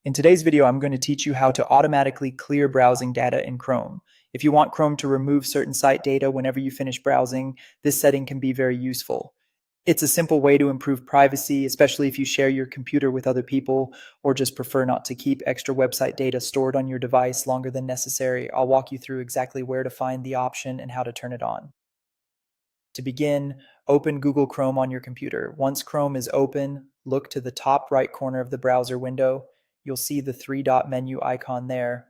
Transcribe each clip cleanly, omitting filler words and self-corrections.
In today's video, I'm going to teach you how to automatically clear browsing data in Chrome. If you want Chrome to remove certain site data whenever you finish browsing, this setting can be very useful. It's a simple way to improve privacy, especially if you share your computer with other people or just prefer not to keep extra website data stored on your device longer than necessary. I'll walk you through exactly where to find the option and how to turn it on. To begin, open Google Chrome on your computer. Once Chrome is open, look to the top right corner of the browser window. You'll see the three-dot menu icon there.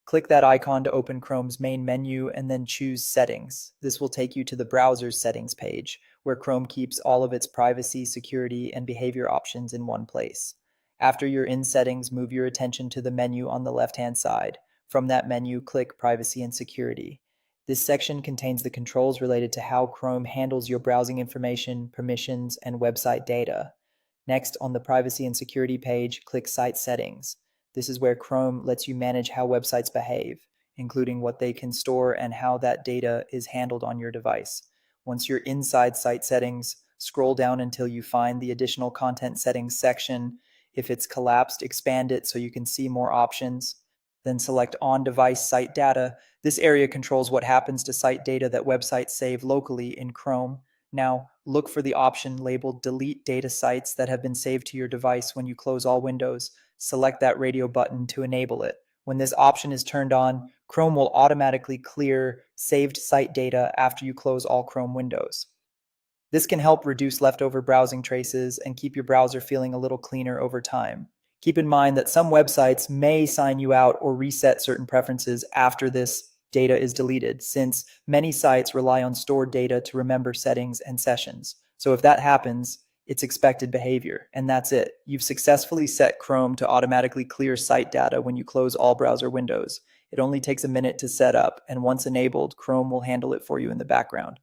Click that icon to open Chrome's main menu and then choose Settings. This will take you to the browser's settings page, where Chrome keeps all of its privacy, security, and behavior options in one place. After you're in Settings, move your attention to the menu on the left-hand side. From that menu, click Privacy and Security. This section contains the controls related to how Chrome handles your browsing information, permissions, and website data. Next, on the Privacy and Security page, click Site Settings. This is where Chrome lets you manage how websites behave, including what they can store and how that data is handled on your device. Once you're inside Site Settings, scroll down until you find the Additional Content Settings section. If it's collapsed, expand it so you can see more options. Then select On-Device Site Data. This area controls what happens to site data that websites save locally in Chrome. Now, look for the option labeled Delete Data Sites that have been saved to your device when you close all windows. Select that radio button to enable it. When this option is turned on, Chrome will automatically clear saved site data after you close all Chrome windows. This can help reduce leftover browsing traces and keep your browser feeling a little cleaner over time. Keep in mind that some websites may sign you out or reset certain preferences after this data is deleted, since many sites rely on stored data to remember settings and sessions. So if that happens, it's expected behavior, and that's it. You've successfully set Chrome to automatically clear site data when you close all browser windows. It only takes a minute to set up, and once enabled, Chrome will handle it for you in the background.